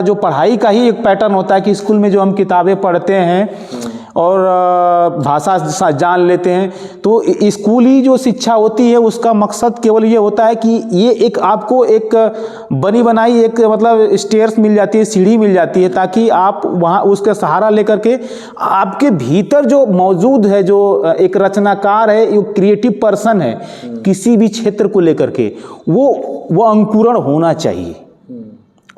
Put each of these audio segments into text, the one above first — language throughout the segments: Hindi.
जो पढ़ाई का ही एक पैटर्न होता है कि स्कूल में जो हम किताबें पढ़ते हैं और भाषा जान लेते हैं, तो स्कूली जो शिक्षा होती है उसका मकसद केवल ये होता है कि ये एक आपको एक बनी बनाई एक मतलब स्टेयर्स मिल जाती है, सीढ़ी मिल जाती है, ताकि आप वहाँ उसका सहारा लेकर के आपके भीतर जो मौजूद है, जो एक रचनाकार है, एक क्रिएटिव पर्सन है किसी भी क्षेत्र को लेकर के, वो अंकुरण होना चाहिए,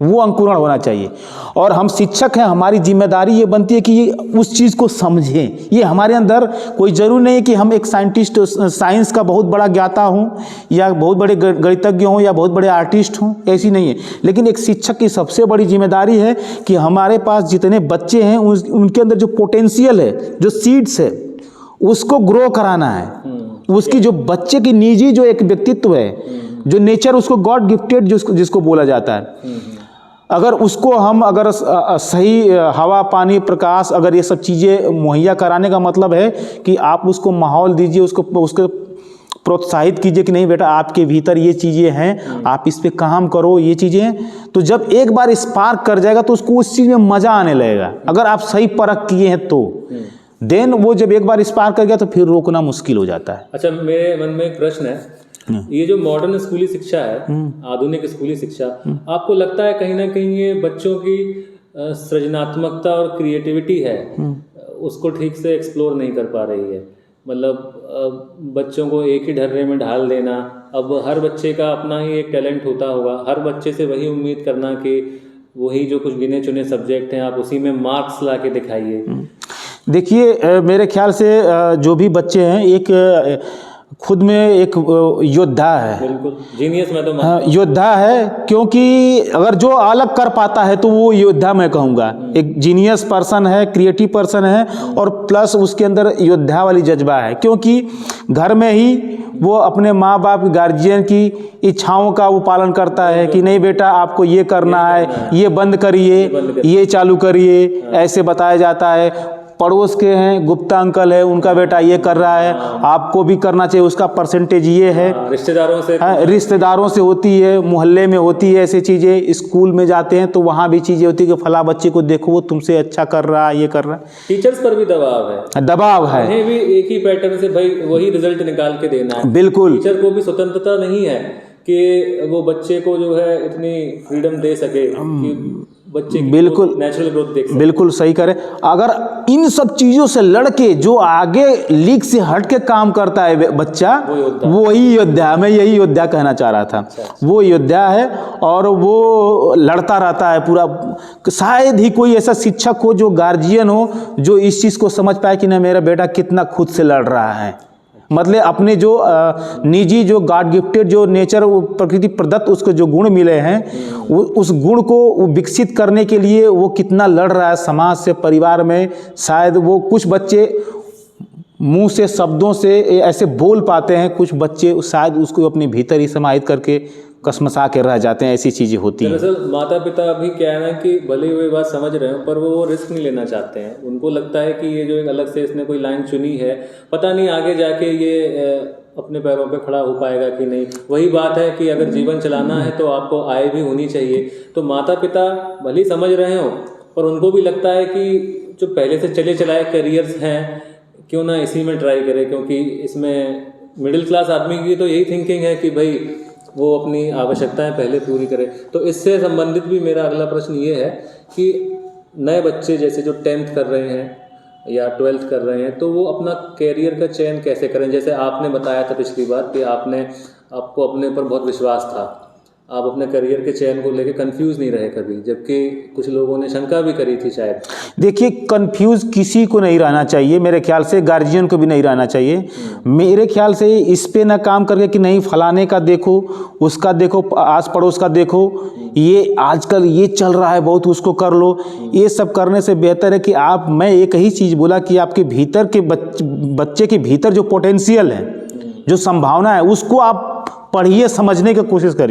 वो अंकुरण होना चाहिए। और हम शिक्षक हैं, हमारी जिम्मेदारी ये बनती है कि उस चीज़ को समझें। ये हमारे अंदर कोई ज़रूरी नहीं है कि हम एक साइंटिस्ट, साइंस का बहुत बड़ा ज्ञाता हूँ या बहुत बड़े गणितज्ञ हों या बहुत बड़े आर्टिस्ट हों, ऐसी नहीं है। लेकिन एक शिक्षक की सबसे बड़ी जिम्मेदारी है कि हमारे पास जितने बच्चे हैं उनके अंदर जो पोटेंशियल है, जो सीड्स है, उसको ग्रो कराना है। उसकी जो बच्चे की निजी जो एक व्यक्तित्व है, जो नेचर उसको गॉड गिफ्टेड जिसको बोला जाता है, अगर उसको हम अगर सही हवा, पानी, प्रकाश, अगर ये सब चीज़ें मुहैया कराने का मतलब है कि आप उसको माहौल दीजिए, उसको प्रोत्साहित कीजिए कि नहीं बेटा आपके भीतर ये चीज़ें हैं, आप इस पे काम करो, ये चीज़ें। तो जब एक बार स्पार्क कर जाएगा तो उसको उस चीज़ में मज़ा आने लगेगा। अगर आप सही परख किए हैं तो देन वो जब एक बार स्पार्क कर गया तो फिर रोकना मुश्किल हो जाता है। अच्छा, मेरे मन में एक प्रश्न है, ये जो मॉडर्न स्कूली शिक्षा है, आधुनिक स्कूली शिक्षा, आपको लगता है कहीं ना कहीं ये बच्चों की सृजनात्मकता और क्रिएटिविटी है उसको ठीक से एक्सप्लोर नहीं कर पा रही है? मतलब बच्चों को एक ही ढर्रे में ढाल देना, अब हर बच्चे का अपना ही एक टैलेंट होता होगा, हर बच्चे से वही उम्मीद करना कि वही जो कुछ गिने चुने सब्जेक्ट हैं आप उसी में मार्क्स ला के दिखाइए। देखिए, मेरे ख्याल से जो भी बच्चे हैं एक खुद में एक योद्धा है, बिल्कुल जीनियस मैं तो मानता हूं। योद्धा है, क्योंकि अगर जो अलग कर पाता है तो वो योद्धा मैं कहूँगा। एक जीनियस पर्सन है, क्रिएटिव पर्सन है, और प्लस उसके अंदर योद्धा वाली जज्बा है, क्योंकि घर में ही वो अपने माँ बाप, गार्जियन की इच्छाओं का वो पालन करता है कि नहीं बेटा आपको ये करना है, ये बंद करिए, ये चालू करिए, ऐसे बताया जाता है। पड़ोस के हैं, गुप्ता अंकल है, उनका बेटा ये कर रहा है, आपको भी करना चाहिए, उसका परसेंटेज ये है। रिश्तेदारों से होती है, मोहल्ले में होती है ऐसी चीज़ें। स्कूल में जाते हैं तो वहाँ भी चीज़ें होती है कि फला बच्चे को देखो वो तुमसे अच्छा कर रहा है, ये कर रहा है। टीचर्स पर भी दबाव है, उन्हें भी एक ही पैटर्न से भाई वही रिजल्ट निकाल के देना है। बिल्कुल, टीचर को भी स्वतंत्रता नहीं है कि वो बच्चे को जो है इतनी फ्रीडम दे सके कि बच्चे की बिल्कुल नेचुरल ग्रोथ देख सके। बिल्कुल सही करे। अगर इन सब चीज़ों से लड़के जो आगे लीग से हट के काम करता है बच्चा, वो ही योद्धा, मैं यही योद्धा कहना चाह रहा था। अच्छा। वो योद्धा है और वो लड़ता रहता है पूरा। शायद ही कोई ऐसा शिक्षक हो, जो गार्जियन हो, जो इस चीज़ को समझ पाए कि ना मेरा बेटा कितना खुद से लड़ रहा है। मतलब अपने जो निजी, जो गॉड गिफ्टेड, जो नेचर, प्रकृति प्रदत्त उसको जो गुण मिले हैं, वो उस गुण को विकसित करने के लिए वो कितना लड़ रहा है समाज से, परिवार में। शायद वो कुछ बच्चे मुंह से, शब्दों से ऐसे बोल पाते हैं, कुछ बच्चे शायद उसको अपने भीतर ही समाहित करके कसमसा के रह जाते हैं। ऐसी चीज़ें होती हैं। दरअसल माता पिता अभी क्या है ना कि भले ही वो बात समझ रहे हो, पर वो रिस्क नहीं लेना चाहते हैं। उनको लगता है कि ये जो एक अलग से इसने कोई लाइन चुनी है, पता नहीं आगे जाके ये अपने पैरों पे खड़ा हो पाएगा कि नहीं। वही बात है कि अगर जीवन चलाना है तो आपको आय भी होनी चाहिए। तो माता पिता भले ही समझ रहे हो, पर उनको भी लगता है कि जो पहले से चले चलाए करियर्स हैं, क्यों ना इसी में ट्राई करें, क्योंकि इसमें मिडिल क्लास आदमी की तो यही थिंकिंग है कि भाई वो अपनी आवश्यकताएं पहले पूरी करे। तो इससे संबंधित भी मेरा अगला प्रश्न ये है कि नए बच्चे जैसे जो 10th कर रहे हैं या 12th कर रहे हैं, तो वो अपना कैरियर का चयन कैसे करें? जैसे आपने बताया था पिछली बार कि आपको अपने ऊपर बहुत विश्वास था, आप अपने करियर के चयन को लेकर कंफ्यूज नहीं रहे कभी, जबकि कुछ लोगों ने शंका भी करी थी शायद। देखिए, कंफ्यूज किसी को नहीं रहना चाहिए, मेरे ख्याल से गार्जियन को भी नहीं रहना चाहिए। मेरे ख्याल से इस पे ना काम करके कि नहीं फलाने का देखो, उसका देखो, आस पड़ोस का देखो, ये आजकल ये चल रहा है बहुत, उसको कर लो। ये सब करने से बेहतर है कि मैं एक ही चीज़ बोला कि आपके भीतर के बच्चे के भीतर जो पोटेंशियल है, जो संभावना है, उसको आप पढ़िए, समझने की कोशिश करिए।